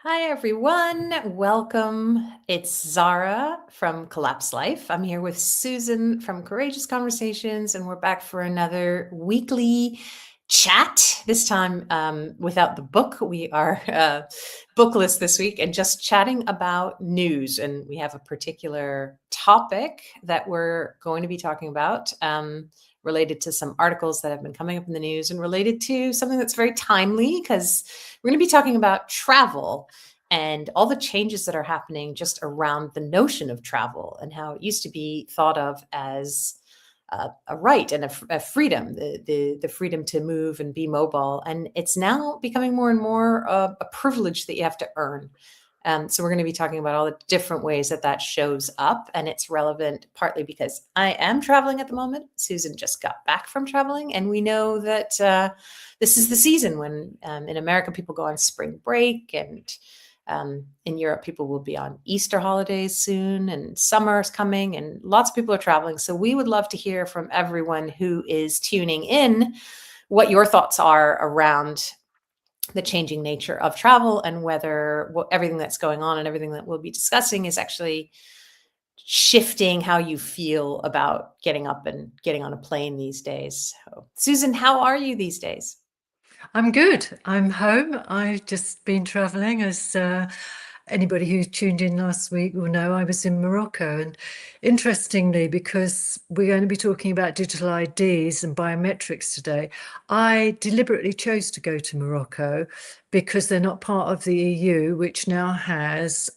Hi, everyone. Welcome. It's Zara from Collapse Life. I'm here with Susan from Courageous Conversations, and we're back for another weekly chat. This time without the book. We are bookless this week and just chatting about news. And we have a particular topic that we're going to be talking about. Related to some articles that have been coming up in the news and related to something that's very timely because we're going to be talking about travel and all the changes that are happening just around the notion of travel and how it used to be thought of as a right and a freedom, the freedom to move and be mobile. And it's now becoming more and more a privilege that you have to earn. So we're going to be talking about all the different ways that that shows up, and it's relevant partly because I am traveling at the moment. Susan just got back from traveling, and we know that this is the season when in America people go on spring break, and in Europe people will be on Easter holidays soon, and summer is coming, and lots of people are traveling. So we would love to hear from everyone who is tuning in what your thoughts are around the changing nature of travel and whether everything that's going on and everything that we'll be discussing is actually shifting how you feel about getting up and getting on a plane these days. So, Susan, how are you these days? I'm good. I'm home. I've just been traveling. As anybody who tuned in last week will know, I was in Morocco. And interestingly, because we're going to be talking about digital IDs and biometrics today, I deliberately chose to go to Morocco because they're not part of the EU, which now has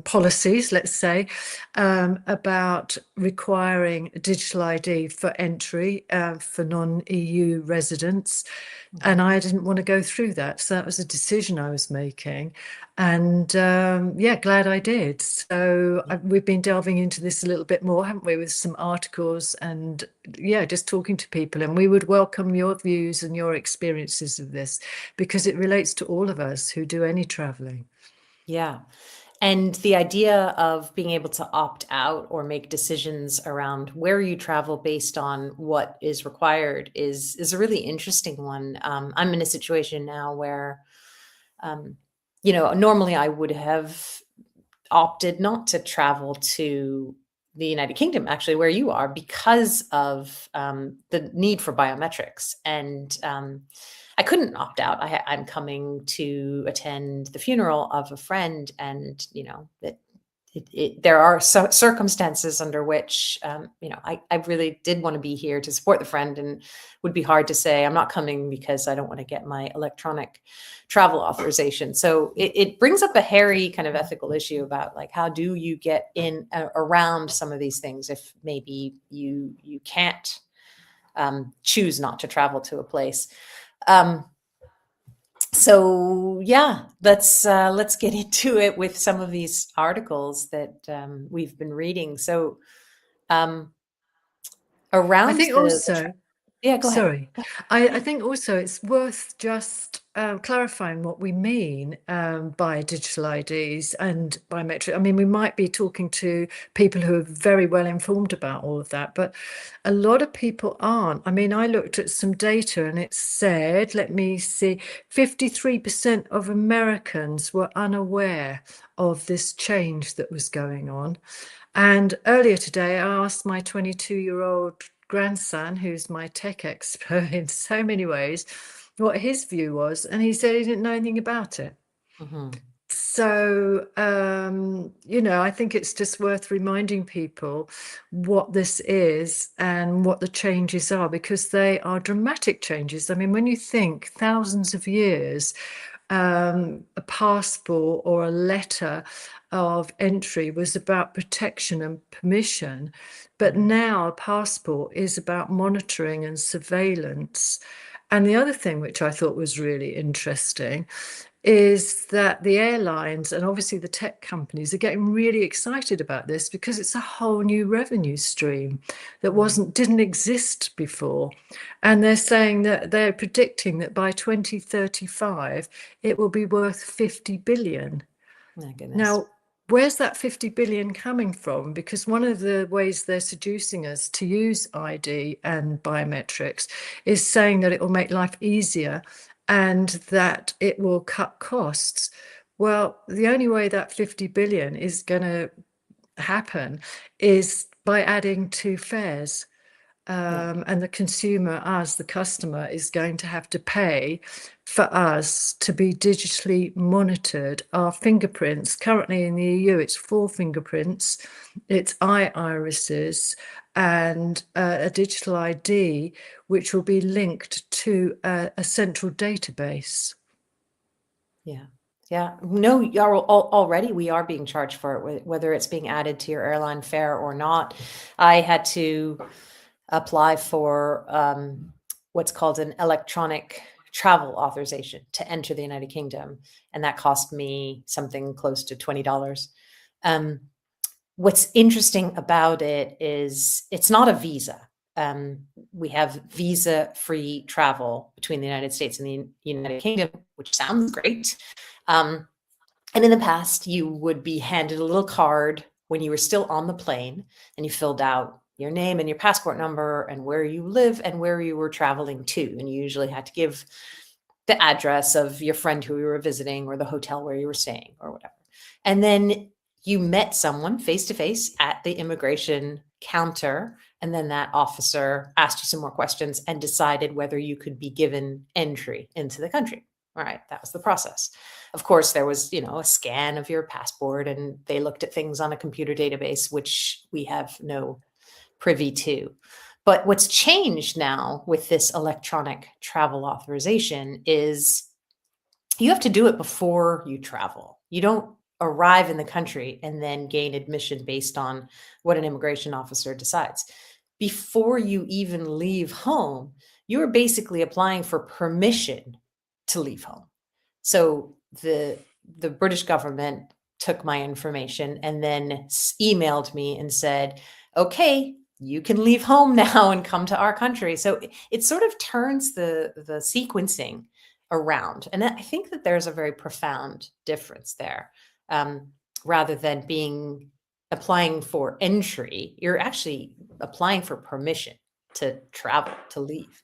policies, let's say, about requiring a digital ID for entry for non-EU residents. And I didn't want to go through that. So that was a decision I was making. And yeah, glad I did. So we've been delving into this a little bit more, haven't we, with some articles and yeah, just talking to people. And we would welcome your views and your experiences of this because it relates to all of us who do any traveling. Yeah. And the idea of being able to opt out or make decisions around where you travel based on what is required is a really interesting one. I'm in a situation now where, um, normally I would have opted not to travel to the United Kingdom, actually, where you are, because of the need for biometrics. And I couldn't opt out. I'm coming to attend the funeral of a friend, and there are circumstances under which I really did want to be here to support the friend, and would be hard to say I'm not coming because I don't want to get my electronic travel authorization. So it brings up a hairy kind of ethical issue about, like, how do you get in around some of these things if maybe you can't choose not to travel to a place. Um, so yeah, let's get into it with some of these articles that we've been reading. So um, I around think also, yeah, go ahead. sorry, I think also it's worth just clarifying what we mean by digital IDs and biometric. I mean, we might be talking to people who are very well informed about all of that, but a lot of people aren't. I mean, I looked at some data and it said, let me see, 53% of Americans were unaware of this change that was going on. And earlier today, I asked my 22-year-old grandson, who's my tech expert in so many ways, what his view was. And he said he didn't know anything about it. Mhm. So, I think it's just worth reminding people what this is and what the changes are, because they are dramatic changes. I mean, when you think thousands of years, a passport or a letter of entry was about protection and permission, but Mhm. now a passport is about monitoring and surveillance. And the other thing which I thought was really interesting is that the airlines and obviously the tech companies are getting really excited about this because it's a whole new revenue stream that Mhm. didn't exist before. And they're saying that they're predicting that by 2035 it will be worth 50 billion. My goodness. Now, where's that 50 billion coming from? Because one of the ways they're seducing us to use ID and biometrics is saying that it will make life easier and that it will cut costs. Well, the only way that 50 billion is going to happen is by adding to fares. Yeah. And the consumer, us, the customer, is going to have to pay for us to be digitally monitored. Our fingerprints, currently in the EU, it's 4 fingerprints, it's eye irises, and a digital ID, which will be linked to a central database. Yeah. Yeah. No, already we are being charged for it, whether it's being added to your airline fare or not. I had to apply for what's called an electronic travel authorization to enter the United Kingdom, and that cost me something close to $20. Um, what's interesting about it is it's not a visa. We have visa-free travel between the United States and the United Kingdom, which sounds great. Um, and in the past, you would be handed a little card when you were still on the plane, and you filled out your name and your passport number and where you live and where you were traveling to. And you usually had to give the address of your friend who you were visiting or the hotel where you were staying or whatever. And then you met someone face to face at the immigration counter. And then that officer asked you some more questions and decided whether you could be given entry into the country. All right, that was the process. Of course, there was, a scan of your passport, and they looked at things on a computer database, which we have no privy to. But what's changed now with this electronic travel authorization is you have to do it before you travel. You don't arrive in the country and then gain admission based on what an immigration officer decides. Before you even leave home, you're basically applying for permission to leave home. So the British government took my information and then emailed me and said, "Okay, you can leave home now and come to our country." So it sort of turns the sequencing around, and I think that there's a very profound difference there. Rather than applying for entry, you're actually applying for permission to travel, to leave,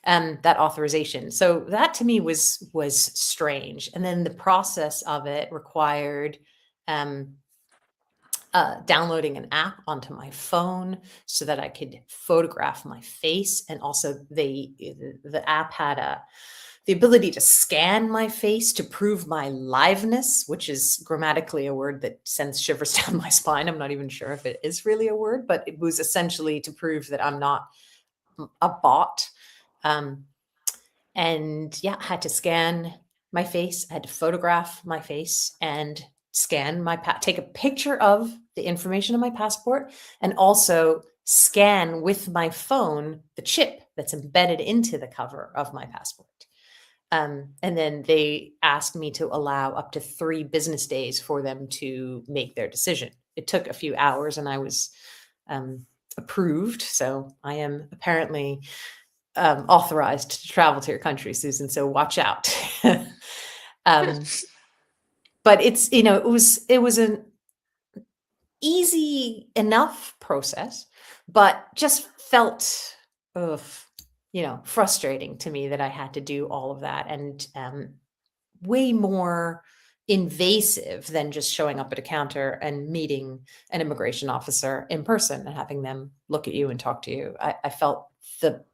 that authorization. So that to me was strange. And then the process of it required downloading an app onto my phone so that I could photograph my face, and also the app had the ability to scan my face to prove my liveness, which is grammatically a word that sends shivers down my spine. I'm not even sure if it is really a word, but it was essentially to prove that I'm not a bot. And yeah, I had to scan my face. I had to photograph my face and scan take a picture of the information on my passport, and also scan with my phone the chip that's embedded into the cover of my passport. And then they asked me to allow up to 3 business days for them to make their decision. It took a few hours, and I was approved. So I am apparently authorized to travel to your country, Susan. So watch out. But it's, it was an easy enough process, but just felt, frustrating to me that I had to do all of that, and way more invasive than just showing up at a counter and meeting an immigration officer in person and having them look at you and talk to you. I felt the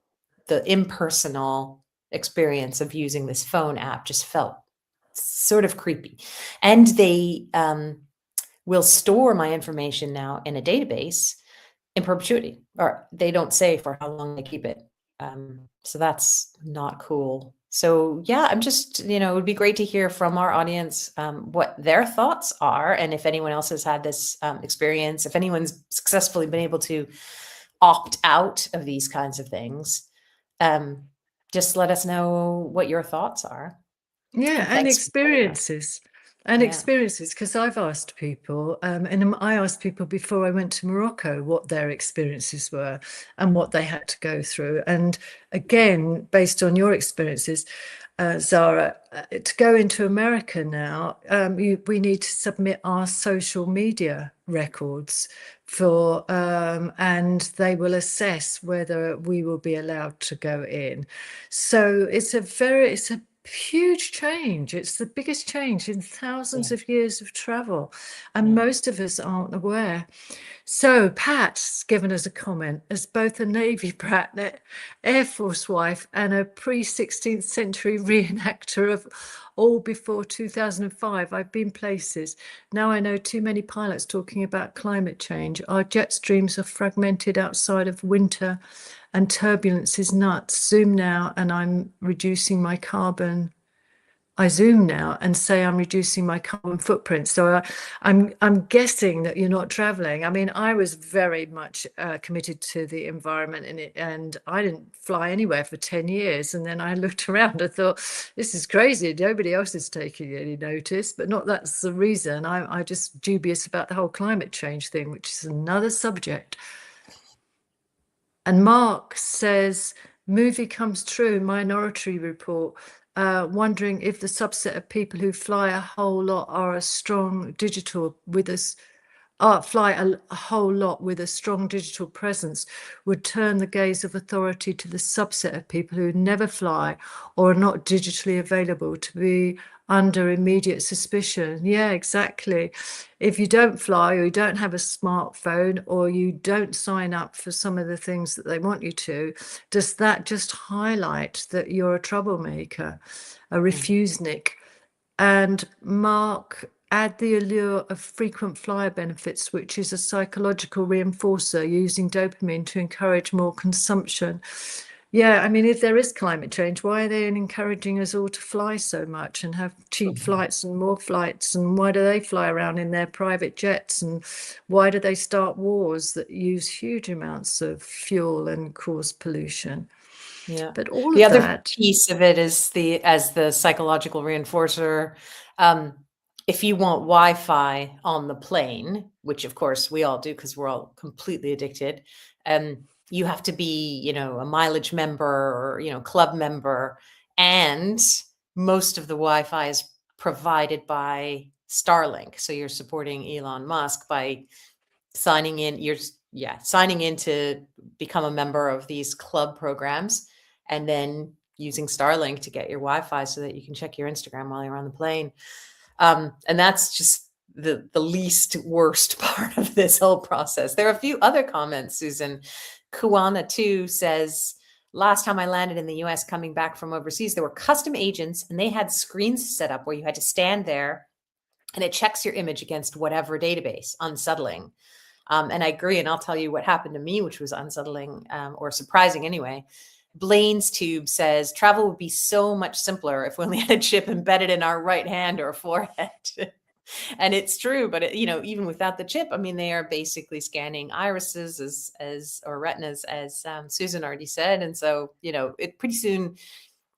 impersonal experience of using this phone app just felt sort of creepy. And they will store my information now in a database in perpetuity, or they don't say for how long they keep it. So that's not cool. So yeah, I'm just, it would be great to hear from our audience what their thoughts are, and if anyone else has had this experience, if anyone's successfully been able to opt out of these kinds of things. Just let us know what your thoughts are. Yeah, And and thanks for joining us. experiences. And Yeah. experiences, because I've asked people, and I asked people before I went to Morocco what their experiences were and what they had to go through. And again, based on your experiences, Zara, to go into America now, we need to submit our social media records for, and they will assess whether we will be allowed to go in. So it's a huge change. It's the biggest change in thousands Yeah. of years of travel, and Yeah. most of us aren't aware. So Pat's given us a comment. As both a Navy brat, Air Force wife, and a pre-16th century reenactor of all before 2005, I've been places. Now I know too many pilots talking about climate change. Our jet streams are fragmented outside of winter, and turbulence is nuts. Zoom now, and I'm reducing my carbon. I zoom now and say I'm reducing my carbon footprint. So I'm guessing that you're not traveling. I mean, I was very much committed to the environment in it, and I didn't fly anywhere for 10 years. And then I looked around and thought, this is crazy. Nobody else is taking any notice, but not that's the reason. I'm just dubious about the whole climate change thing, which is another subject. And Mark says, movie comes true, Minority Report, wondering if the subset of people who fly a whole lot are a strong digital with us, fly a whole lot with a strong digital presence would turn the gaze of authority to the subset of people who never fly or are not digitally available to be under immediate suspicion. Yeah, exactly. If you don't fly or you don't have a smartphone or you don't sign up for some of the things that they want you to, does that just highlight that you're a troublemaker, a refusenik? And Mark, add the allure of frequent flyer benefits, which is a psychological reinforcer using dopamine to encourage more consumption. Yeah, I mean, if there is climate change, why are they encouraging us all to fly so much and have cheap flights and more flights? And why do they fly around in their private jets? And why do they start wars that use huge amounts of fuel and cause pollution? Yeah. But all The of other that, piece of it is as the psychological reinforcer. Um, if you want Wi-Fi on the plane, which of course we all do because we're all completely addicted, you have to be, a mileage member or, club member. And most of the Wi-Fi is provided by Starlink. So you're supporting Elon Musk by signing in. Signing in to become a member of these club programs, and then using Starlink to get your Wi-Fi so that you can check your Instagram while you're on the plane. And that's just the least worst part of this whole process. There are a few other comments, Susan. Kuana too says, last time I landed in the US coming back from overseas, there were custom agents and they had screens set up where you had to stand there and it checks your image against whatever database. Unsettling. And I agree. And I'll tell you what happened to me, which was unsettling, or surprising anyway. Blaine's Tube says travel would be so much simpler if we only had a chip embedded in our right hand or forehead. And it's true, but even without the chip, I mean, they are basically scanning irises or retinas, as Susan already said. And so, it pretty soon,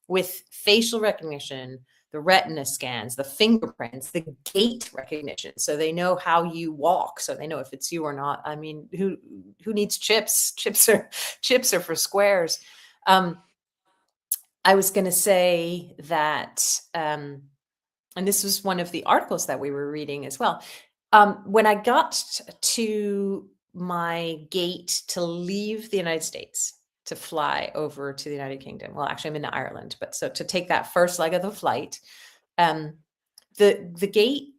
with facial recognition, the retina scans, the fingerprints, the gait recognition, so they know how you walk, so they know if it's you or not. I mean, who needs chips? Chips are for squares. I was going to say that, and this was one of the articles that we were reading as well. When I got to my gate to leave the United States to fly over to the United Kingdom, well, actually, I'm in Ireland, but so to take that first leg of the flight, the gate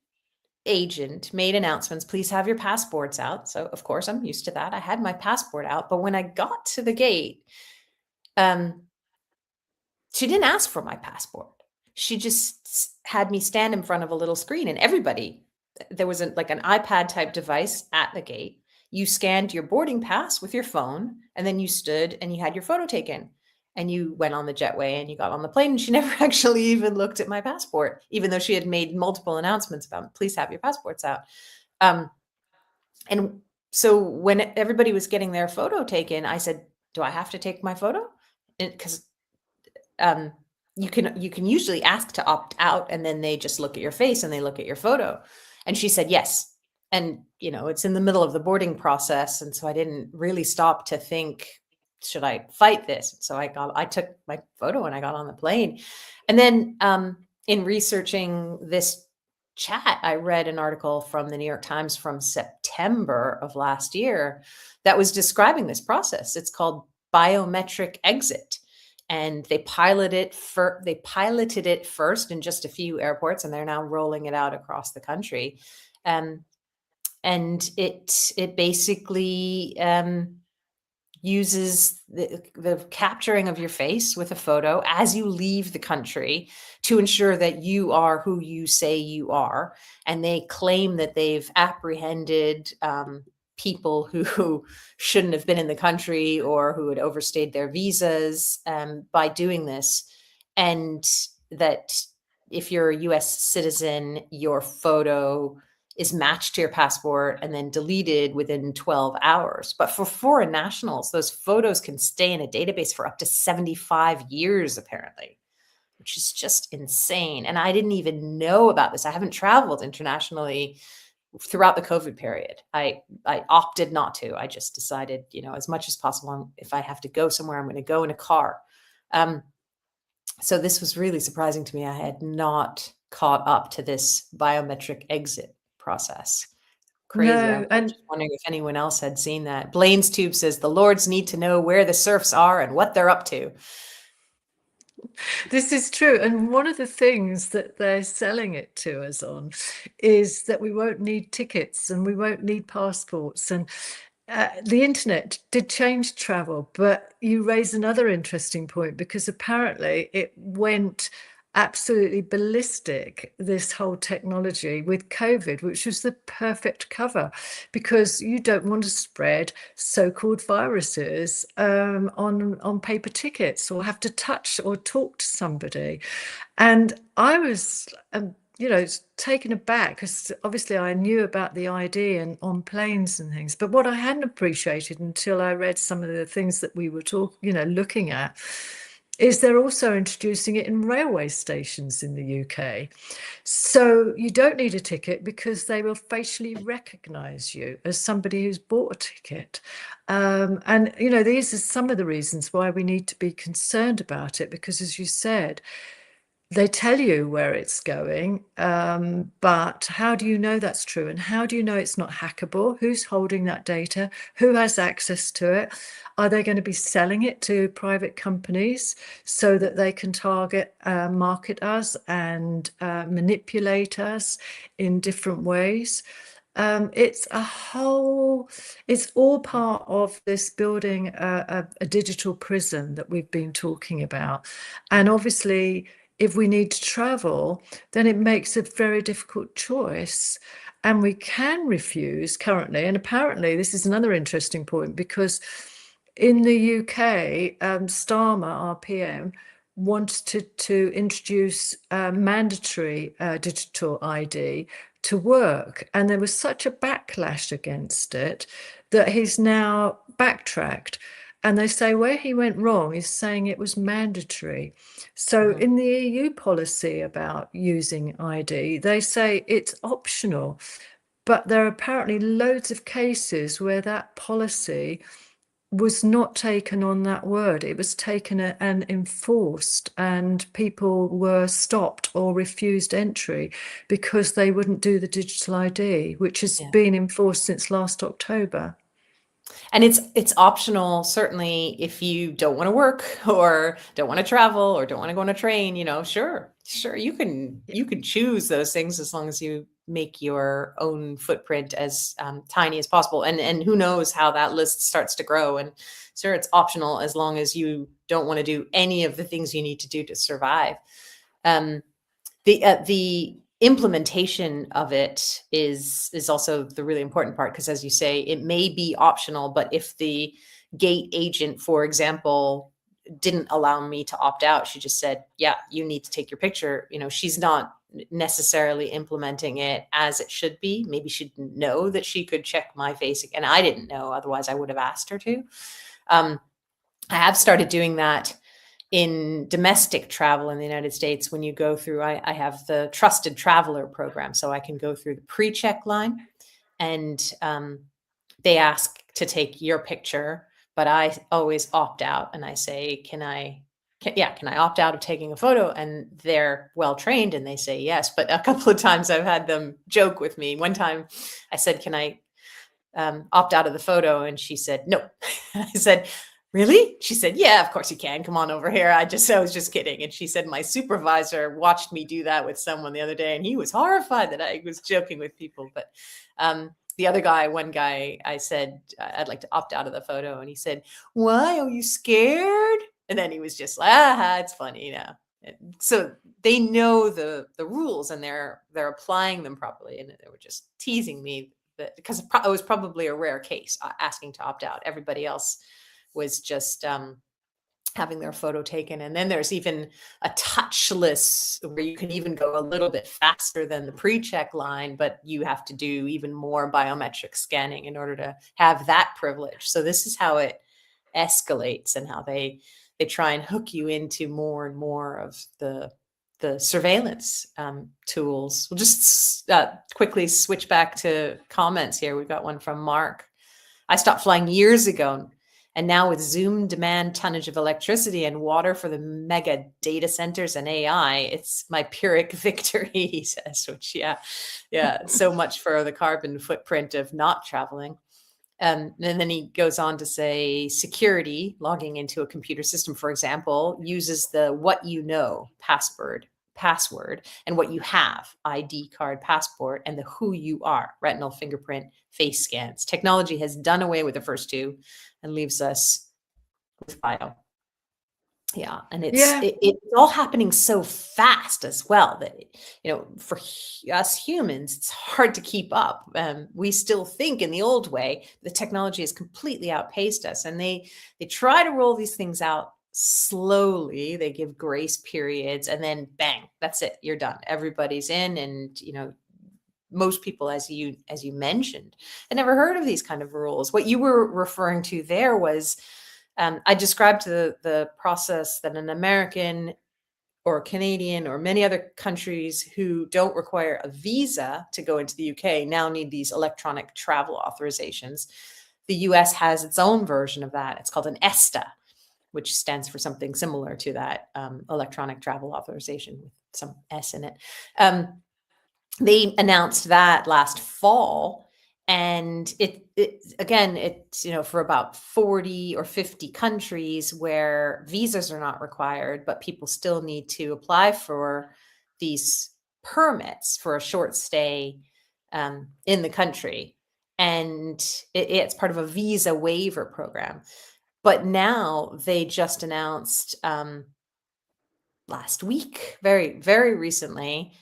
agent made announcements, please have your passports out. So of course I'm used to that. I had my passport out, but when I got to the gate, she didn't ask for my passport. She just had me stand in front of a little screen, and there was like an iPad type device at the gate. You scanned your boarding pass with your phone, and then you stood and you had your photo taken. And you went on the jetway and you got on the plane, and she never actually even looked at my passport, even though she had made multiple announcements about, please have your passports out. And so when everybody was getting their photo taken, I said, do I have to take my photo? Because you can usually ask to opt out, and then they just look at your face and they look at your photo. And she said yes. And it's in the middle of the boarding process, and so I didn't really stop to think, should I fight this? So I took my photo and I got on the plane. And then in researching this chat, I read an article from the New York Times from September of last year that was describing this process. It's called biometric exit. and they piloted it first in just a few airports, and they're now rolling it out across the country. And it basically uses the capturing of your face with a photo as you leave the country to ensure that you are who you say you are. And they claim that they've apprehended people who shouldn't have been in the country or who had overstayed their visas by doing this. And that if you're a US citizen, your photo is matched to your passport and then deleted within 12 hours. But for foreign nationals, those photos can stay in a database for up to 75 years, apparently, which is just insane. And I didn't even know about this. I haven't traveled internationally throughout the COVID period. I opted not to. I just decided, as much as possible, if I have to go somewhere, I'm going to go in a car. So this was really surprising to me. I had not caught up to this biometric exit process. Crazy. I No, was and just wondering if anyone else had seen that. Blaine's Tube says the Lords need to know where the serfs are and what they're up to. this is true. And one of the things that they're selling it to us on is that we won't need tickets and we won't need passports. And the internet did change travel, but you raise another interesting point, because apparently it went absolutely ballistic, this whole technology with COVID, which was the perfect cover, because you don't want to spread so-called viruses on paper tickets or have to touch or talk to somebody. And I was taken aback, because obviously I knew about the ID and on planes and things. But what I hadn't appreciated until I read some of the things that we were looking at, is they're also introducing it in railway stations in the UK. So you don't need a ticket because they will facially recognize you as somebody who's bought a ticket. And these are some of the reasons why we need to be concerned about it, because, as you said, they tell you where it's going, but how do you know that's true? And how do you know it's not hackable? Who's holding that data? Who has access to it? Are they going to be selling it to private companies so that they can market us and manipulate us in different ways? It's all part of this building a digital prison that we've been talking about. And obviously, if we need to travel, then it makes a very difficult choice. And we can refuse currently. And apparently, this is another interesting point, because in the UK, Starmer, our PM, wanted to introduce mandatory digital ID to work. And there was such a backlash against it that he's now backtracked. And they say where he went wrong is saying it was mandatory. So in the EU policy about using ID, they say it's optional. But there are apparently loads of cases where that policy was not taken on that word. It was taken and enforced, and people were stopped or refused entry because they wouldn't do the digital ID, which has been enforced since last October. And it's optional, certainly, if you don't want to work or don't want to travel or don't want to go on a train, sure, you can choose those things as long as you make your own footprint as tiny as possible. And who knows how that list starts to grow. And sure, it's optional as long as you don't want to do any of the things you need to do to survive. The implementation of it is also the really important part, because, as you say, it may be optional, but if the gate agent, for example, didn't allow me to opt out, she just said, yeah, you need to take your picture, she's not necessarily implementing it as it should be. Maybe she didn't know that she could check my face, and I didn't know, otherwise I would have asked her to. I have started doing that in domestic travel in the United States. When you go through, I have the Trusted Traveler program, so I can go through the pre-check line, and they ask to take your picture, but I always opt out, and I say, can I opt out of taking a photo? And they're well trained and they say yes. But a couple of times I've had them joke with me. One time I said, can I opt out of the photo? And she said, no. I said, really? She said, yeah, of course you can. Come on over here. I was just kidding. And she said, my supervisor watched me do that with someone the other day, and he was horrified that I was joking with people. But the other guy, one guy, I said, I'd like to opt out of the photo. And he said, why? Are you scared? And then he was just like, it's funny, So they know the rules, and they're applying them properly. And they were just teasing me because it was probably a rare case asking to opt out. Everybody else was just having their photo taken. And then there's even a touchless where you can even go a little bit faster than the pre-check line, but you have to do even more biometric scanning in order to have that privilege. So this is how it escalates, and how they try and hook you into more and more of the surveillance tools. We'll just quickly switch back to comments here. We've got one from Mark. I stopped flying years ago, and now with Zoom demand tonnage of electricity and water for the mega data centers and AI, it's my Pyrrhic victory, he says, which, yeah, so much for the carbon footprint of not traveling. And then he goes on to say security, logging into a computer system, for example, uses the what you know password, and what you have, ID card, passport, and the who you are, retinal fingerprint, face scans. Technology has done away with the first two and leaves us with bio. Yeah, and it's all happening so fast as well that, for us humans, it's hard to keep up. We still think in the old way. The technology has completely outpaced us, and they try to roll these things out slowly. They give grace periods, and then bang, that's it. You're done. Everybody's in, and most people, as you mentioned, had never heard of these kind of rules. What you were referring to there was, I described the process that an American or Canadian or many other countries who don't require a visa to go into the UK now need these electronic travel authorizations. The US has its own version of that. It's called an ESTA, which stands for something similar to that, electronic travel authorization with some S in it. They announced that last fall, and it's for about 40 or 50 countries where visas are not required, but people still need to apply for these permits for a short stay in the country, and it's part of a visa waiver program. But now they just announced last week, very, very recently,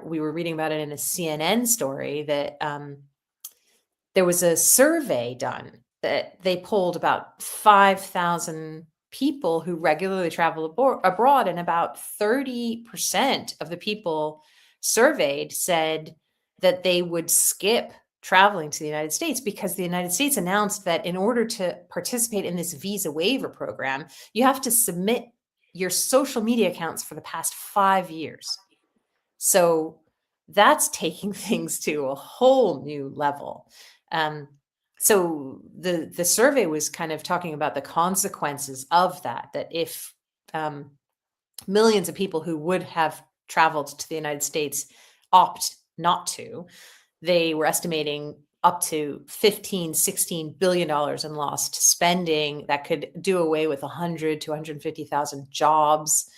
we were reading about it in a CNN story that there was a survey done that they polled about 5,000 people who regularly travel abroad, and about 30% of the people surveyed said that they would skip traveling to the United States because the United States announced that in order to participate in this visa waiver program, you have to submit your social media accounts for the past 5 years. So that's taking things to a whole new level. So the survey was kind of talking about the consequences of that if millions of people who would have traveled to the United States opt not to, they were estimating up to $15-16 billion in lost spending that could do away with 100 to 150,000 jobs.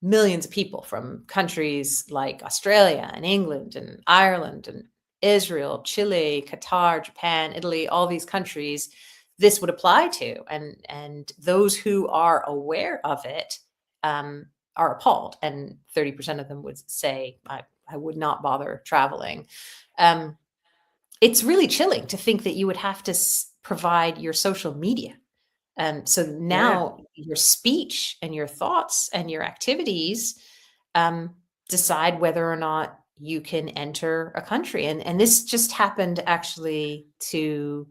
Millions of people from countries like Australia and England and Ireland and Israel, Chile, Qatar, Japan, Italy, all these countries, this would apply to. And those who are aware of it are appalled. And 30% of them would say, I would not bother traveling. It's really chilling to think that you would have to provide your social media. So now your speech and your thoughts and your activities decide whether or not you can enter a country. And this just happened actually to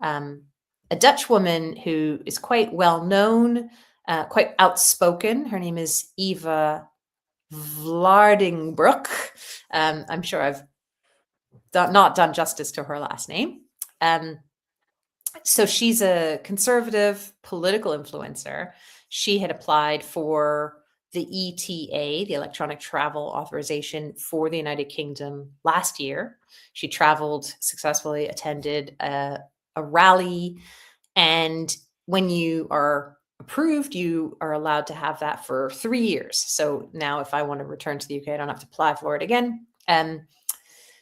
a Dutch woman who is quite well known, quite outspoken. Her name is Eva Vlaardingbroek. I'm sure I've not done justice to her last name. So she's a conservative political influencer. She had applied for the ETA, the electronic travel authorization for the United Kingdom last year. She traveled successfully, attended a rally And when you are approved, you are allowed to have that for 3 years. So now if I want to return to the UK, I don't have to apply for it again.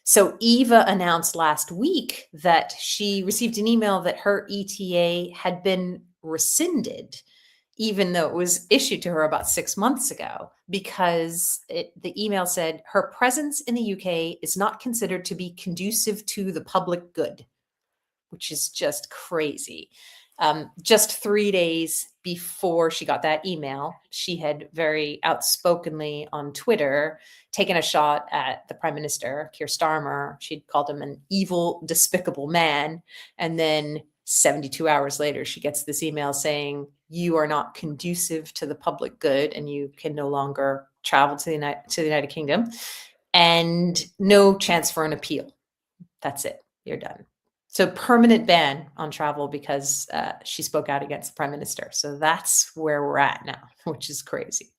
So Eva announced last week that she received an email that her ETA had been rescinded, even though it was issued to her about 6 months ago, because the email said her presence in the UK is not considered to be conducive to the public good, which is just crazy. Just 3 days before she got that email, she had very outspokenly on Twitter taken a shot at the Prime Minister, Keir Starmer. She'd called him an evil, despicable man. And then 72 hours later, she gets this email saying, you are not conducive to the public good and you can no longer travel to the United Kingdom, and no chance for an appeal. That's it. You're done. So permanent ban on travel because she spoke out against the Prime Minister. So that's where we're at now, which is crazy.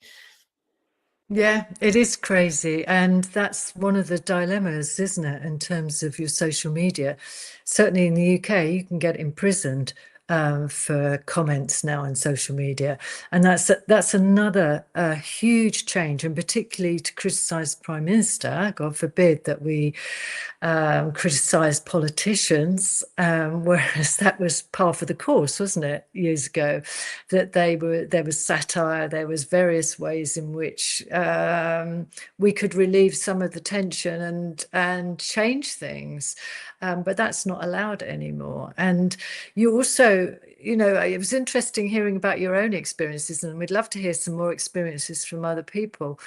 Yeah, it is crazy. And that's one of the dilemmas, isn't it, in terms of your social media? Certainly in the UK, you can get imprisoned for comments now on social media. And that's another huge change, and particularly to criticise the Prime Minister. God forbid that we criticise politicians, whereas that was par for the course, wasn't it, years ago, that there was satire, there was various ways in which we could relieve some of the tension and change things, but that's not allowed anymore. And you also, it was interesting hearing about your own experiences, and we'd love to hear some more experiences from other people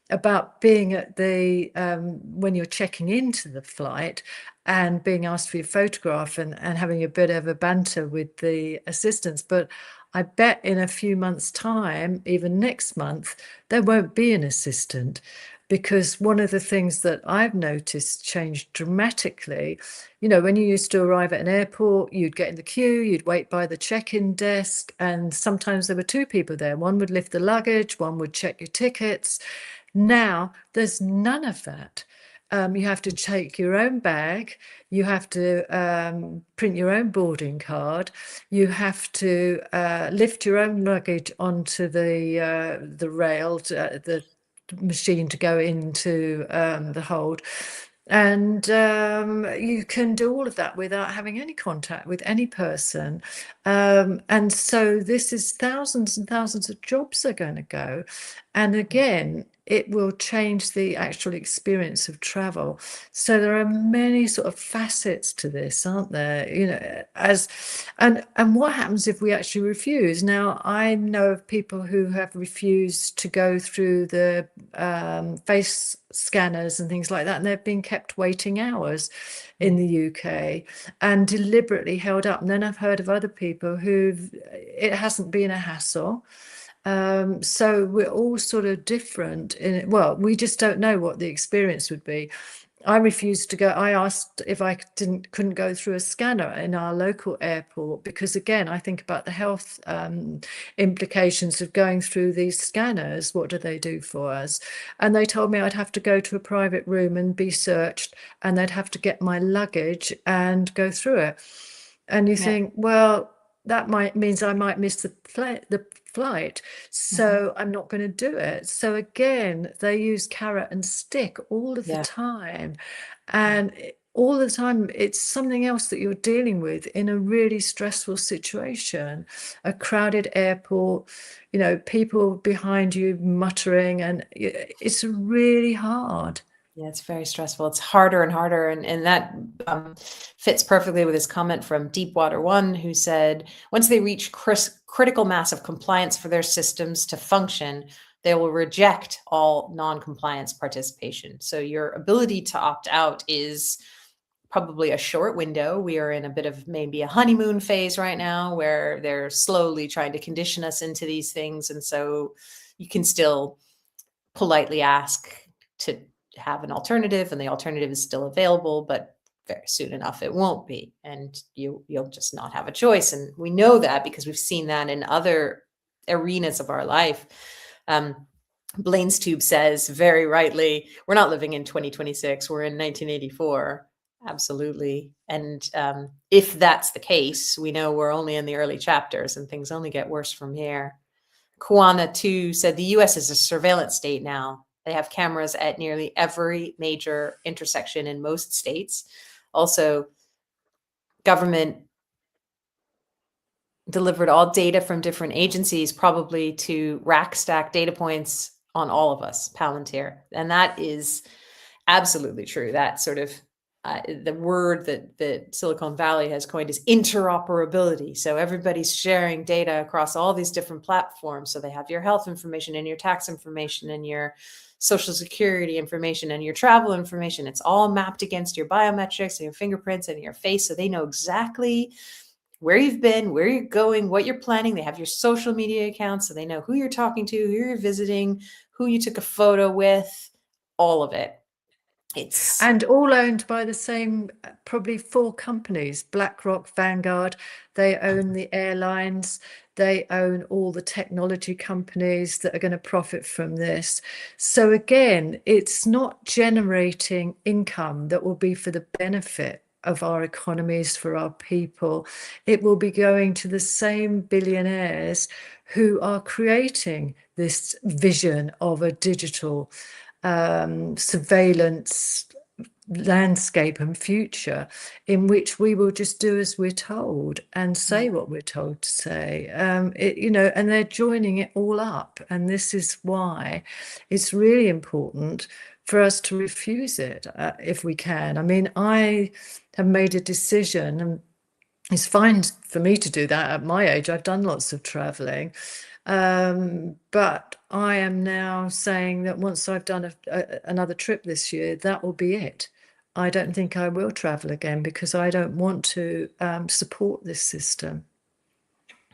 about being at the when you're checking into the flight and being asked for your photograph and having a bit of a banter with the assistants. But I bet in a few months' time, even next month, there won't be an assistant, because one of the things that I've noticed changed dramatically, when you used to arrive at an airport, you'd get in the queue, you'd wait by the check-in desk, and sometimes there were two people there. One would lift the luggage, one would check your tickets. Now, there's none of that. You have to take your own bag. You have to print your own boarding card. You have to lift your own luggage onto the rail, the machine to go into the hold. And you can do all of that without having any contact with any person. And so this is thousands and thousands of jobs are going to go. And again, it will change the actual experience of travel. So there are many sort of facets to this, aren't there? And what happens if we actually refuse? Now, I know of people who have refused to go through the face scanners and things like that, and they've been kept waiting hours in the UK and deliberately held up. And then I've heard of other people it hasn't been a hassle. So we're all sort of different in it. Well, we just don't know what the experience would be. I refused to go. I asked if I couldn't go through a scanner in our local airport, because again, I think about the health implications of going through these scanners. What do they do for us? And they told me I'd have to go to a private room and be searched, and they'd have to get my luggage and go through it. And you think, well, that means I might miss the flight, so I'm not going to do it. So again, they use carrot and stick all of the time, and all the time it's something else that you're dealing with in a really stressful situation, a crowded airport, people behind you muttering, and it's really hard. Yeah, it's very stressful. It's harder and harder. And that fits perfectly with his comment from Deepwater One, who said, once they reach critical mass of compliance for their systems to function, they will reject all non-compliance participation. So your ability to opt out is probably a short window. We are in a bit of maybe a honeymoon phase right now where they're slowly trying to condition us into these things. And so you can still politely ask to have an alternative, and the alternative is still available, but very soon enough it won't be, and you'll just not have a choice. And we know that because we've seen that in other arenas of our life. Blaine's Tube says very rightly, we're not living in 2026, we're in 1984. Absolutely. And if that's the case, we know we're only in the early chapters and things only get worse from here. Kwana, too, said the US is a surveillance state now. They have cameras at nearly every major intersection in most states. Also, government delivered all data from different agencies, probably to rack stack data points on all of us, Palantir. And that is absolutely true. That sort of the word that Silicon Valley has coined is interoperability. So everybody's sharing data across all these different platforms. So they have your health information and your tax information and your social security information and your travel information. It's all mapped against your biometrics and your fingerprints and your face. So they know exactly where you've been, where you're going, what you're planning. They have your social media accounts, so they know who you're talking to, who you're visiting, who you took a photo with, all of it. It's And all owned by the same, probably 4 companies, BlackRock, Vanguard. They own the airlines. They own all the technology companies that are going to profit from this. So again, it's not generating income that will be for the benefit of our economies, for our people. It will be going to the same billionaires who are creating this vision of a digital surveillance landscape and future in which we will just do as we're told and say what we're told to say. And they're joining it all up. And this is why it's really important for us to refuse it if we can. I mean, I have made a decision, and it's fine for me to do that at my age. I've done lots of traveling. But I am now saying that once I've done another trip this year, that will be it. I don't think I will travel again because I don't want to support this system.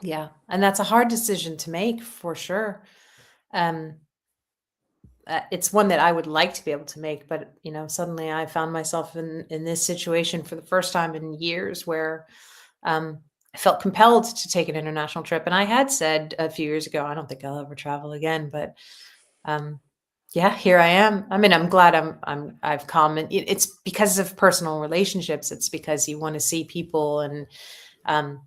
yeah, and that's a hard decision to make for sure. It's one that I would like to be able to make, but suddenly I found myself in this situation for the first time in years where I felt compelled to take an international trip. And I had said a few years ago, I don't think I'll ever travel again, but yeah, here I am. I mean, I'm glad I've come, and it's because of personal relationships. It's because you want to see people, um,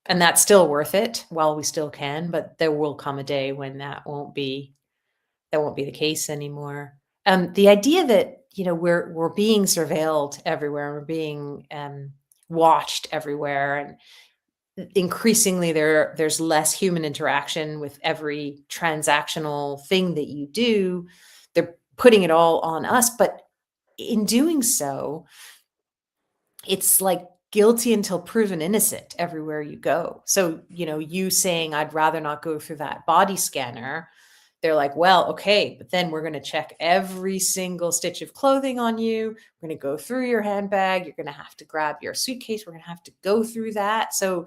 and that's still worth it while we still can. But there will come a day when that won't be the case anymore. The idea that we're being surveilled everywhere, we're being watched everywhere, and increasingly there's less human interaction with every transactional thing that you do. They're putting it all on us, but in doing so, it's like guilty until proven innocent everywhere you go. So, you saying I'd rather not go through that body scanner, they're like, well, okay, but then we're going to check every single stitch of clothing on you. We're going to go through your handbag. You're going to have to grab your suitcase. We're going to have to go through that. So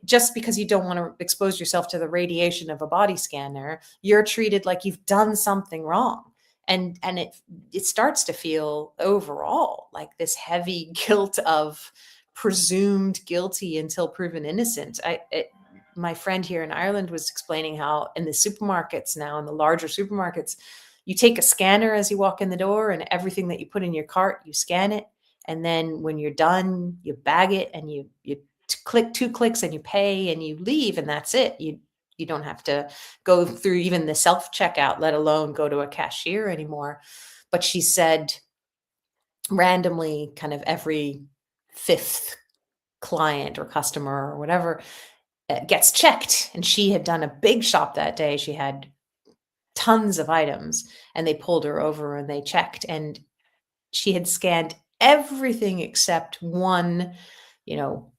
just because you don't want to expose yourself to the radiation of a body scanner, you're treated like you've done something wrong. And it starts to feel overall like this heavy guilt of presumed guilty until proven innocent. My friend here in Ireland was explaining how in the supermarkets now, in the larger supermarkets, you take a scanner as you walk in the door, and everything that you put in your cart, you scan it. And then when you're done, you bag it and you click 2 clicks and you pay and you leave, and that's it. You don't have to go through even the self checkout, let alone go to a cashier anymore. But she said randomly, kind of every fifth client or customer or whatever gets checked. And she had done a big shop that day. She had tons of items, and they pulled her over and they checked. And she had scanned everything except one, you know,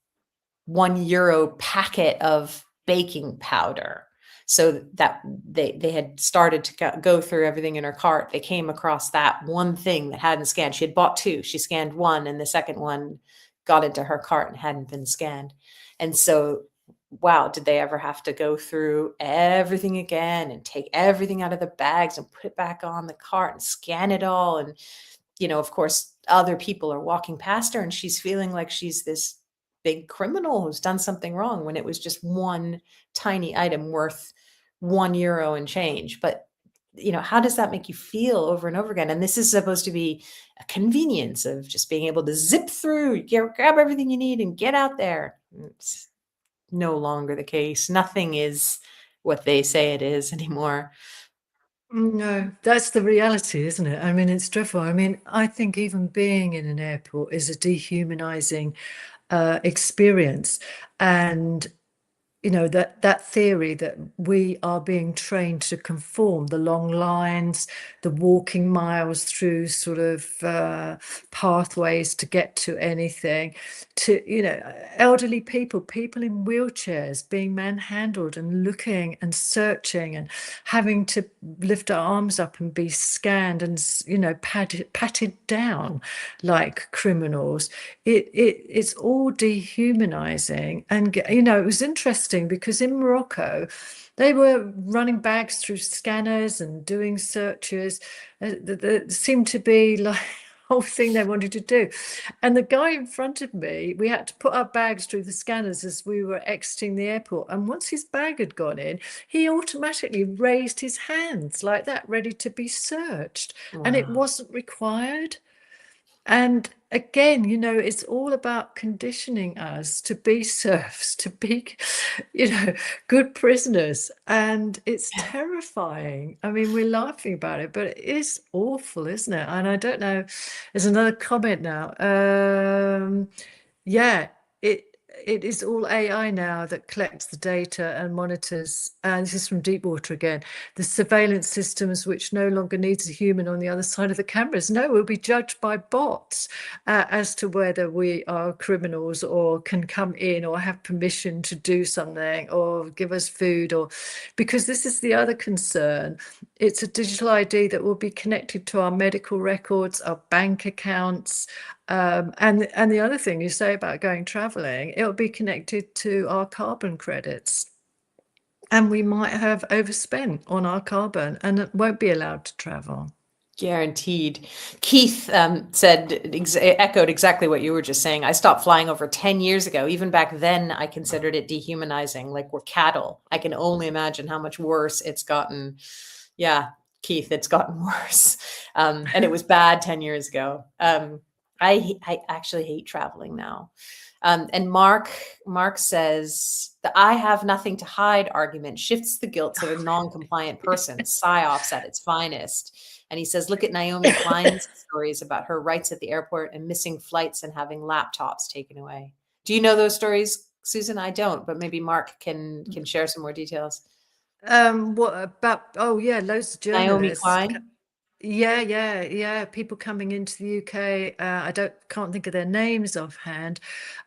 €1 packet of baking powder. So that they had started to go through everything in her cart. They came across that one thing that hadn't scanned. She had bought 2. She scanned 1, and the second one got into her cart and hadn't been scanned. And so, wow, did they ever have to go through everything again and take everything out of the bags and put it back on the cart and scan it all? And, of course, other people are walking past her and she's feeling like she's this big criminal who's done something wrong when it was just one tiny item worth €1 and change. But how does that make you feel over and over again? And this is supposed to be a convenience of just being able to zip through, grab everything you need and get out there. It's no longer the case. Nothing is what they say it is anymore. No, that's the reality, isn't it? I mean, it's dreadful. I mean, I think even being in an airport is a dehumanizing experience. And that theory that we are being trained to conform, the long lines, the walking miles through sort of pathways to get to anything, to elderly people in wheelchairs being manhandled and looking and searching and having to lift our arms up and be scanned and patted down like criminals. It's all dehumanizing. And it was interesting because in Morocco they were running bags through scanners and doing searches. That seemed to be like whole thing they wanted to do. And the guy in front of me, we had to put our bags through the scanners as we were exiting the airport. And once his bag had gone in, he automatically raised his hands like that, ready to be searched. And it Wow. wasn't required. And again, it's all about conditioning us to be serfs, to be, good prisoners. And it's terrifying. I mean, we're laughing about it, but it is awful, isn't it? And I don't know, there's another comment now. Yeah, it is all AI now that collects the data and monitors. And this is from Deepwater again. The surveillance systems, which no longer needs a human on the other side of the cameras, no, will be judged by bots as to whether we are criminals or can come in or have permission to do something or give us food, or because this is the other concern. It's a digital ID that will be connected to our medical records, our bank accounts. And the other thing you say about going traveling, it'll be connected to our carbon credits. And we might have overspent on our carbon and it won't be allowed to travel. Guaranteed. Keith echoed exactly what you were just saying. I stopped flying over 10 years ago. Even back then, I considered it dehumanizing, like we're cattle. I can only imagine how much worse it's gotten. Yeah, Keith, it's gotten worse. And it was bad 10 years ago. I actually hate traveling now. And Mark says the "I have nothing to hide" argument shifts the guilt to the non-compliant person, psyops at its finest. And he says, look at Naomi Klein's stories about her rights at the airport and missing flights and having laptops taken away. Do you know those stories, Susan? I don't, but maybe Mark can share some more details. What about, oh yeah, loads of Naomi journalists. Klein? Yeah. People coming into the UK. I can't think of their names offhand,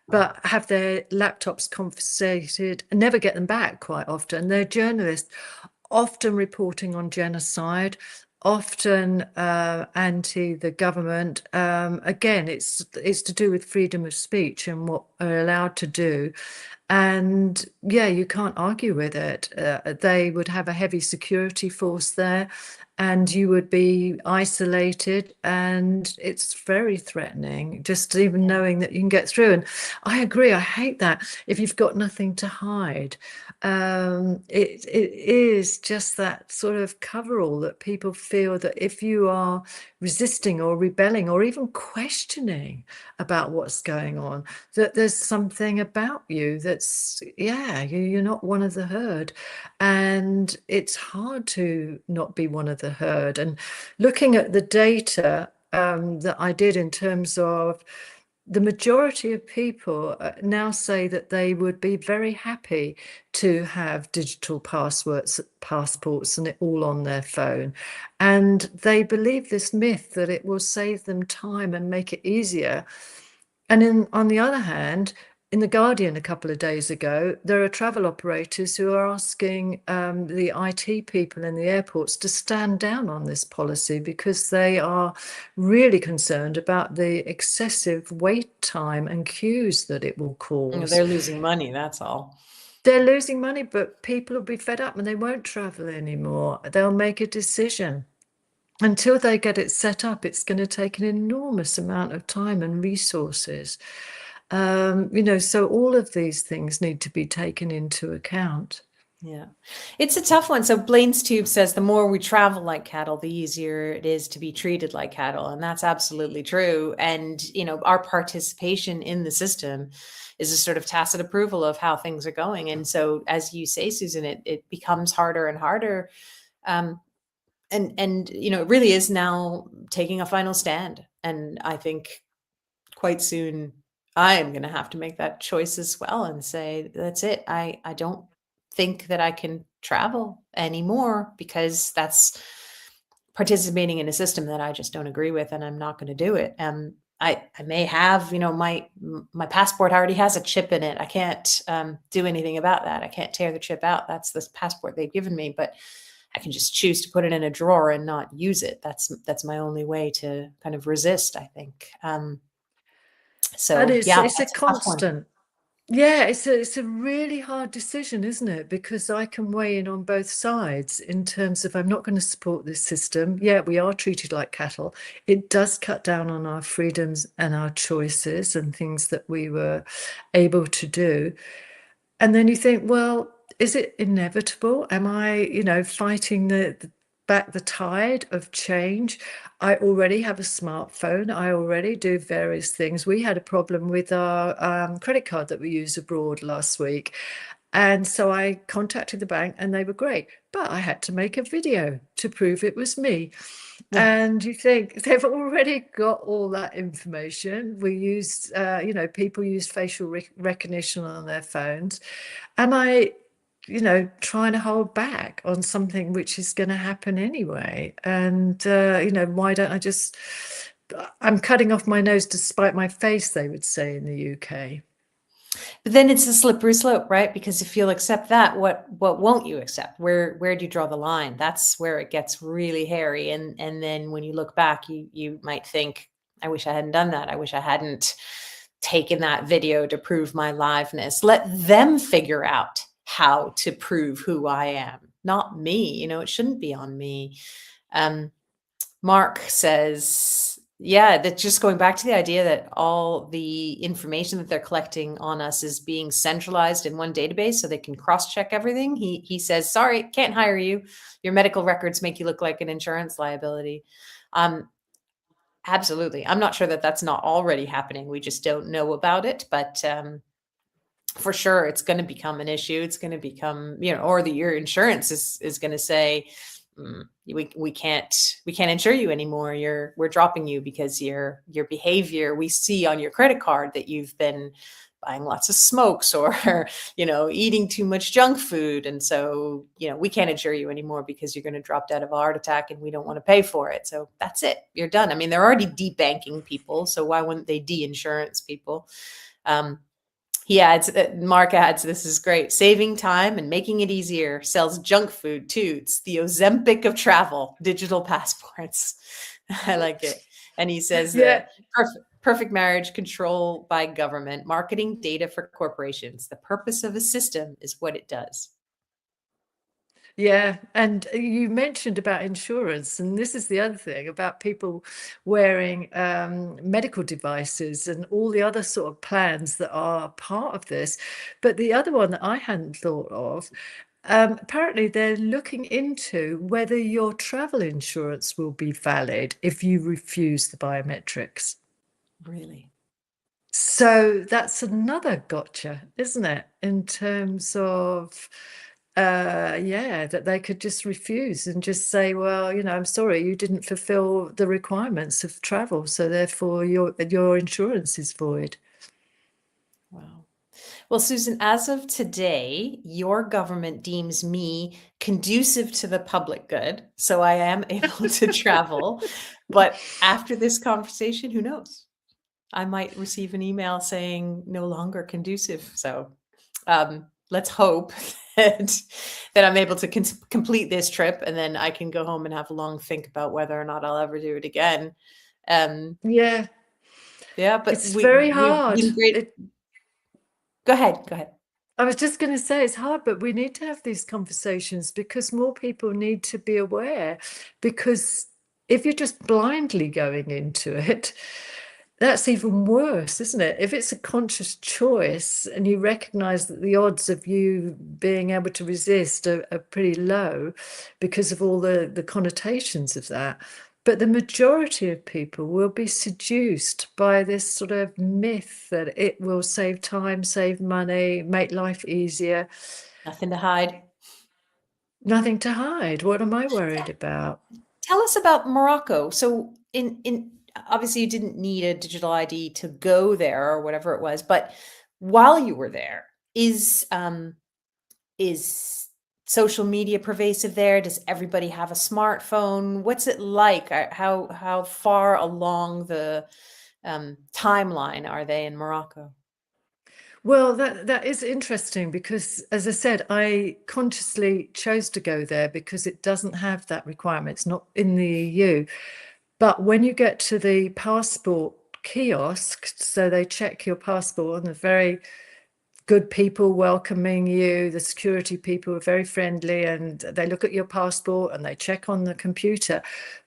but have their laptops confiscated and never get them back quite often. They're journalists, often reporting on genocide, often anti the government. Again, it's to do with freedom of speech and what are allowed to do. And yeah, you can't argue with it. They would have a heavy security force there and you would be isolated, and it's very threatening just even knowing that you can get through. And I agree, I hate that. If you've got nothing to hide, it is just that sort of coverall that people feel that if you are resisting or rebelling or even questioning about what's going on, that there's something about you that's, yeah, you're not one of the herd. And it's hard to not be one of the herd. And looking at the data that I did in terms of the majority of people now say that they would be very happy to have digital passports and it all on their phone. And they believe this myth that it will save them time and make it easier. And on the other hand, in The Guardian a couple of days ago, there are travel operators who are asking the IT people in the airports to stand down on this policy because they are really concerned about the excessive wait time and queues that it will cause. They're losing money, that's all. They're losing money, but people will be fed up and they won't travel anymore. They'll make a decision. Until they get it set up, it's going to take an enormous amount of time and resources. So all of these things need to be taken into account. Yeah. It's a tough one. So Blaine's Tube says the more we travel like cattle, the easier it is to be treated like cattle. And that's absolutely true. And, our participation in the system is a sort of tacit approval of how things are going. And so, as you say, Susan, it becomes harder and harder. Um, and it really is now taking a final stand. And I think quite soon I am going to have to make that choice as well and say, that's it. I don't think that I can travel anymore because that's participating in a system that I just don't agree with, and I'm not going to do it. I may have, my passport already has a chip in it. I can't do anything about that. I can't tear the chip out. That's the passport they've given me, but I can just choose to put it in a drawer and not use it. That's my only way to kind of resist, I think. And So it's yeah, it's a that's a tough one. constant. Yeah, it's a really hard decision, isn't it? Because I can weigh in on both sides in terms of I'm not going to support this system. Yeah, we are treated like cattle. It does cut down on our freedoms and our choices and things that we were able to do. And then you think, well, is it inevitable? Am I, fighting back the tide of change? I already have a smartphone. I already do various things. We had a problem with our credit card that we use abroad last week. And so I contacted the bank and they were great. But I had to make a video to prove it was me. Yeah. And you think they've already got all that information. We used, people used facial recognition on their phones. Am I, trying to hold back on something which is going to happen anyway? And, why don't I just, I'm cutting off my nose to spite my face, they would say in the UK. But then it's a slippery slope, right? Because if you'll accept that, what won't you accept? Where do you draw the line? That's where it gets really hairy. And then when you look back, you might think, I wish I hadn't done that. I wish I hadn't taken that video to prove my liveness. Let them figure out how to prove who I am, not me. It shouldn't be on me. Um, Mark says, yeah, that just going back to the idea that all the information that they're collecting on us is being centralized in one database so they can cross-check everything. He says, sorry, can't hire you. Your medical records make you look like an insurance liability. Um, absolutely. I'm not sure that that's not already happening. We just don't know about it, but for sure it's going to become an issue. It's going to become, or your insurance is going to say, we can't insure you anymore. We're dropping you because your behavior, we see on your credit card that you've been buying lots of smokes or eating too much junk food, and so we can't insure you anymore because you're going to drop dead of a heart attack and we don't want to pay for it. So that's it, you're done. I mean, they're already debanking people, so why wouldn't they de-insurance people? He adds, Mark adds, this is great. Saving time and making it easier. Sells junk food too. It's the Ozempic of travel, digital passports. I like it. And he says Yeah. that perfect marriage, control by government, marketing data for corporations. The purpose of a system is what it does. Yeah, and you mentioned about insurance, and this is the other thing about people wearing medical devices and all the other sort of plans that are part of this. But the other one that I hadn't thought of, apparently they're looking into whether your travel insurance will be valid if you refuse the biometrics. Really? So that's another gotcha, isn't it? In terms of, yeah, that they could just refuse and just say, well, I'm sorry, you didn't fulfill the requirements of travel, so therefore your insurance is void. Wow. Well, Susan, as of today, your government deems me conducive to the public good. So I am able to travel. But after this conversation, who knows? I might receive an email saying no longer conducive. So let's hope that I'm able to complete this trip, and then I can go home and have a long think about whether or not I'll ever do it again. Um, Yeah, yeah, but it's very we've hard. been great. Go ahead. Go ahead. I was just going to say it's hard, but we need to have these conversations because more people need to be aware. Because if you're just blindly going into it, that's even worse, isn't it? If it's a conscious choice and you recognize that the odds of you being able to resist are pretty low because of all the connotations of that. But the majority of people will be seduced by this sort of myth that it will save time, save money, make life easier. Nothing to hide. Nothing to hide. What am I worried about? Tell us about Morocco. So in obviously you didn't need a digital ID to go there or whatever it was, but while you were there, is social media pervasive there? Does everybody have a smartphone? What's it like? How far along the timeline are they in Morocco? Well, that is interesting because, as I said, I consciously chose to go there because it doesn't have that requirement. It's not in the EU. But when you get to the passport kiosk, so they check your passport and they're very good people welcoming you. The security people are very friendly and they look at your passport and they check on the computer.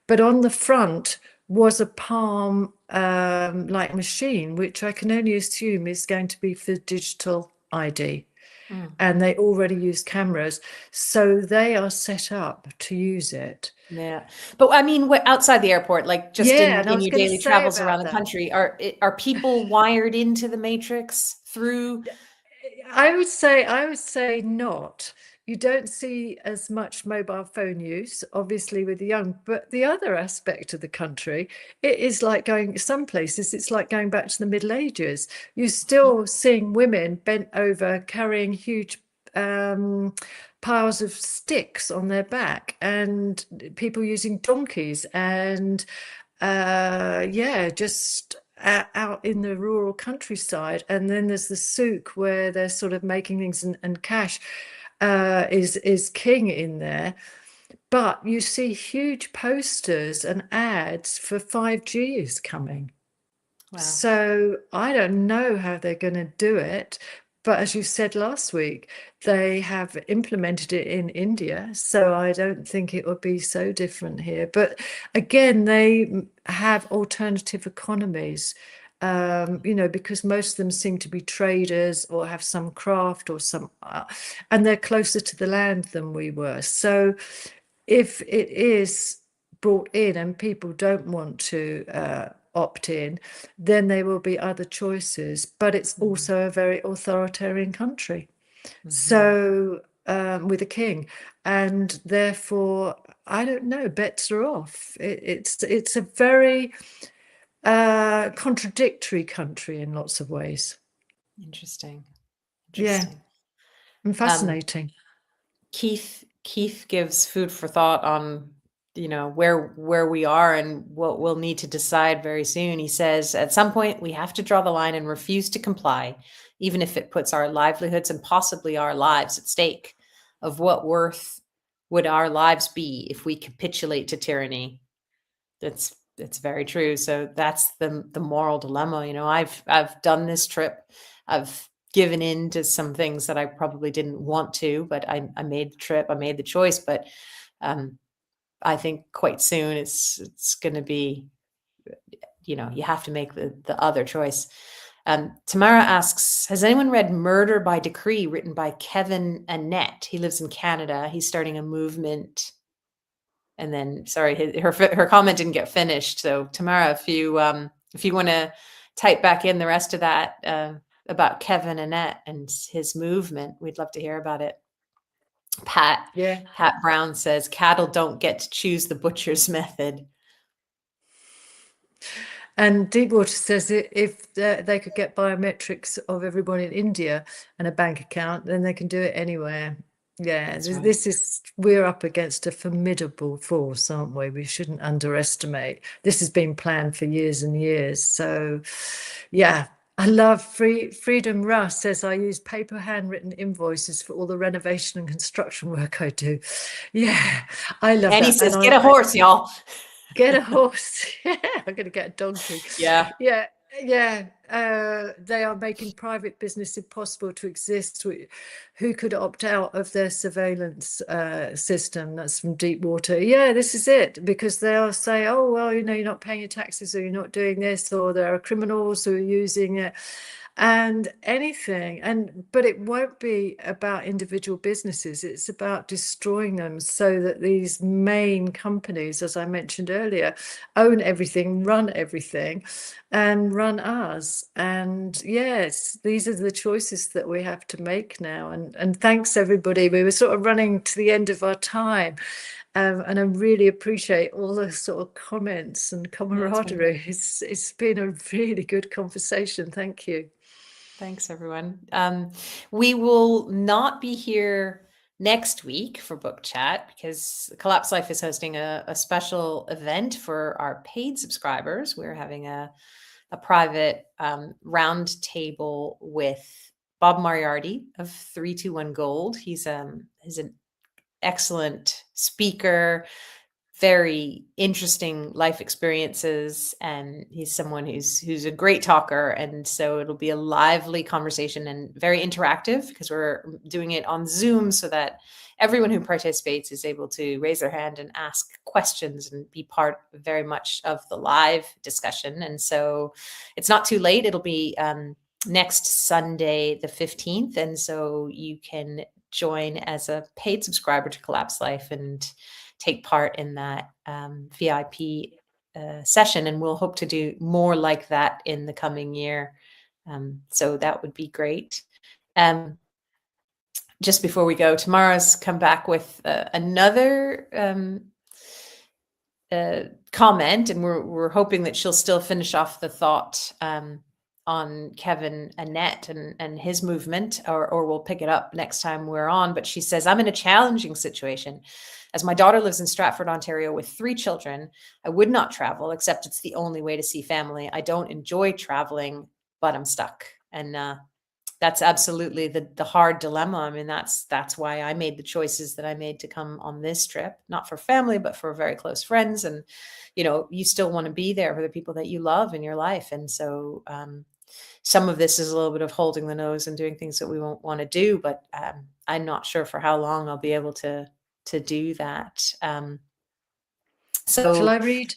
But on the front was a palm like machine, which I can only assume is going to be for digital ID. Mm, And they already use cameras. So they are set up to use it. yeah, but I mean, outside the airport, like just Yeah, and I in was your going to daily say travels around about the that. country, are people wired into the matrix through? I would say not. You don't see as much mobile phone use, obviously, with the young, but the other aspect of the country, it is like going, some places, it's like going back to the Middle Ages. You're still seeing women bent over carrying huge piles of sticks on their back and people using donkeys and yeah, just out in the rural countryside. And then there's the souk where they're sort of making things, and cash is king in there. But you see huge posters and ads for 5G is coming. Wow. So I don't know how they're going to do it. But as you said last week, they have implemented it in India. So I don't think it would be so different here. But again, they have alternative economies, because most of them seem to be traders or have some craft or some, and they're closer to the land than we were. So if it is brought in and people don't want to opt in, then there will be other choices. But it's Mhm, also a very authoritarian country, mhm. so with a king, and therefore, I don't know. Bets are off. It's a very contradictory country in lots of ways. Interesting. Yeah, Interesting. and Um, fascinating. Keith gives food for thought on, where we are and what we'll need to decide very soon. He says, at some point we have to draw the line and refuse to comply, even if it puts our livelihoods and possibly our lives at stake. Of what worth would our lives be if we capitulate to tyranny? That's very true. So that's the moral dilemma. I've done this trip. I've given in to some things that I probably didn't want to, but I made the trip. I made the choice. But um, I think quite soon it's going to be, you have to make the other choice. Tamara asks, has anyone read Murder by Decree, written by Kevin Annett? He lives in Canada. He's starting a movement. And then, sorry, her comment didn't get finished. So Tamara, if you want to type back in the rest of that about Kevin Annett and his movement, we'd love to hear about it. Pat Yeah. Pat Brown says cattle don't get to choose the butcher's method. And Deepwater says that if they could get biometrics of everyone in India and a bank account, then they can do it anywhere. Yeah, That's right. we're up against a formidable force, aren't we? We shouldn't underestimate. This has been planned for years and years. So, yeah, I love Freedom Russ says I use paper handwritten invoices for all the renovation and construction work I do. Yeah, I love And he that. And says, get a horse, y'all. get a horse. Yeah, I'm going to get a donkey. Yeah. Yeah. Yeah, they are making private business impossible to exist. Who could opt out of their surveillance system? That's from Deepwater. Yeah, this is it, because they'll say, oh, well, you're not paying your taxes, or you're not doing this, or there are criminals who are using it. And anything, but it won't be about individual businesses. It's about destroying them so that these main companies, as I mentioned earlier, own everything, run everything, and run us. And yes, these are the choices that we have to make now. And thanks everybody. We were sort of running to the end of our time. And I really appreciate all the sort of comments and Yeah, camaraderie. It's been a really good conversation. Thank you. thanks, everyone. We will not be here next week for book chat because Collapse Life is hosting a special event for our paid subscribers. We're having a private round table with Bob Moriarty of 321 Gold. He's an excellent speaker, very interesting life experiences, and he's someone who's a great talker. And so it'll be a lively conversation and very interactive because we're doing it on Zoom so that everyone who participates is able to raise their hand and ask questions and be part very much of the live discussion. And so it's not too late. It'll be next Sunday the 15th, and so you can join as a paid subscriber to Collapse Life and take part in that VIP session. And we'll hope to do more like that in the coming year. So that would be great. Just before we go, Tamara's come back with another comment, and we're hoping that she'll still finish off the thought on Kevin Annette and his movement, or we'll pick it up next time we're on. But she says, I'm in a challenging situation. As my daughter lives in Stratford, Ontario with 3 children, I would not travel, except it's the only way to see family. I don't enjoy traveling, but I'm stuck. And that's absolutely the hard dilemma. I mean, that's why I made the choices that I made to come on this trip, not for family, but for very close friends. And, you still want to be there for the people that you love in your life. And so some of this is a little bit of holding the nose and doing things that we won't want to do, but I'm not sure for how long I'll be able to do that. Shall So I read?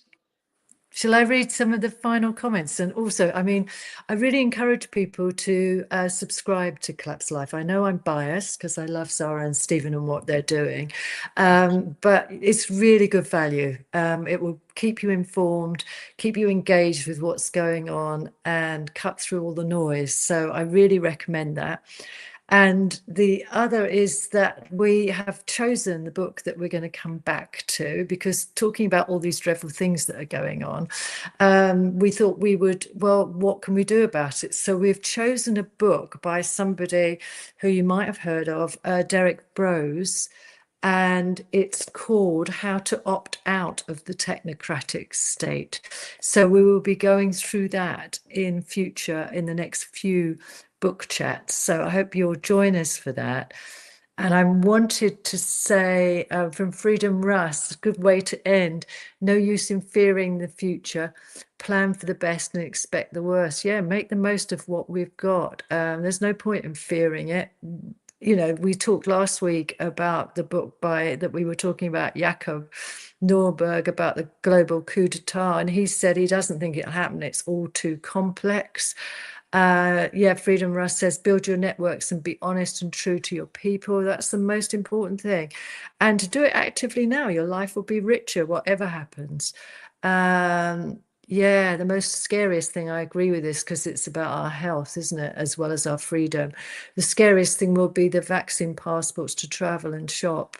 Shall I read some of the final comments? And also, I mean, I really encourage people to subscribe to Collapse Life. I know I'm biased because I love Zara and Stephen and what they're doing, but it's really good value. It will keep you informed, keep you engaged with what's going on, and cut through all the noise. So I really recommend that. And the other is that we have chosen the book that we're going to come back to, because talking about all these dreadful things that are going on, we thought we would, well, what can we do about it? So we've chosen a book by somebody who you might have heard of, Derek Brose, and it's called How to Opt Out of the Technocratic State. So we will be going through that in the next few book chats. So I hope you'll join us for that. And I wanted to say from Freedom Russ, good way to end, no use in fearing the future, plan for the best and expect the worst. Yeah, make the most of what we've got. There's no point in fearing it. We talked last week about the book that we were talking about, Jakob Norberg, about the global coup d'etat, and he said he doesn't think it'll happen. It's all too complex. Freedom Russ says, build your networks and be honest and true to your people. That's the most important thing. And to do it actively now, your life will be richer, whatever happens. The most scariest thing, I agree with this, because it's about our health, isn't it, as well as our freedom. The scariest thing will be the vaccine passports to travel and shop.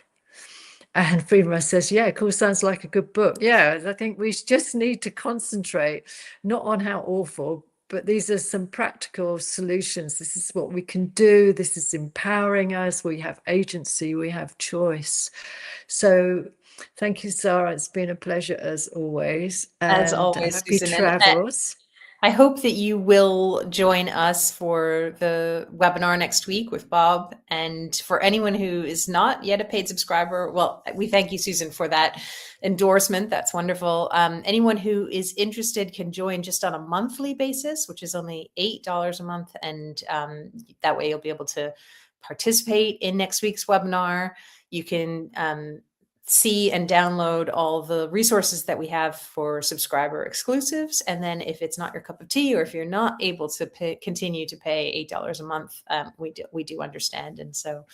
And Freedom says, yeah, of course, sounds like a good book. Yeah, I think we just need to concentrate not on how awful, but these are some practical solutions. This is what we can do. This is empowering us. We have agency. We have choice. So thank you, Zara. It's been a pleasure as always. as And always, happy Susan, travels. I hope that you will join us for the webinar next week with Bob. And for anyone who is not yet a paid subscriber, well, we thank you, Susan, for that endorsement. That's wonderful. Anyone who is interested can join just on a monthly basis, which is only $8 a month. And that way you'll be able to participate in next week's webinar. You can see and download all the resources that we have for subscriber exclusives. And then if it's not your cup of tea, or if you're not able to continue to pay $8 a month, we do understand. And so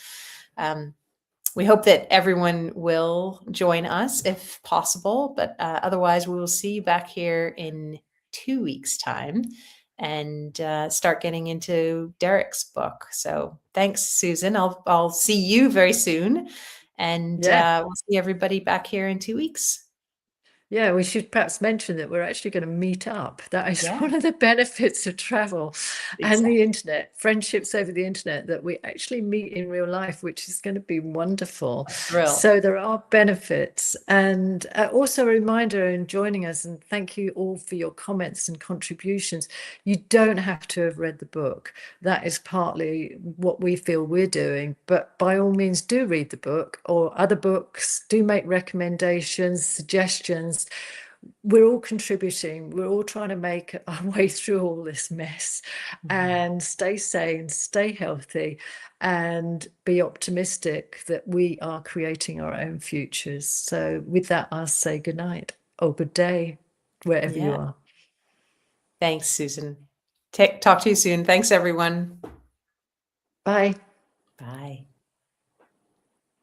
we hope that everyone will join us if possible, but otherwise we will see you back here in 2 weeks' time and start getting into Derek's book. So thanks, Susan. I'll see you very soon. And Yeah. we'll see everybody back here in 2 weeks. Yeah, we should perhaps mention that we're actually going to meet up. That is Yeah, one of the benefits of travel and exactly. the internet, friendships over the internet, that we actually meet in real life, which is going to be wonderful. A thrill. So there are benefits. And also a reminder in joining us, and thank you all for your comments and contributions. You don't have to have read the book. That is partly what we feel we're doing. But by all means, do read the book or other books, do make recommendations, suggestions. We're all contributing. We're all trying to make our way through all this mess and stay sane, stay healthy, and be optimistic that we are creating our own futures. So with that, I'll say good night or good day, wherever you Yeah. are. Thanks, Susan. Talk to you soon. Thanks, everyone. Bye. Bye.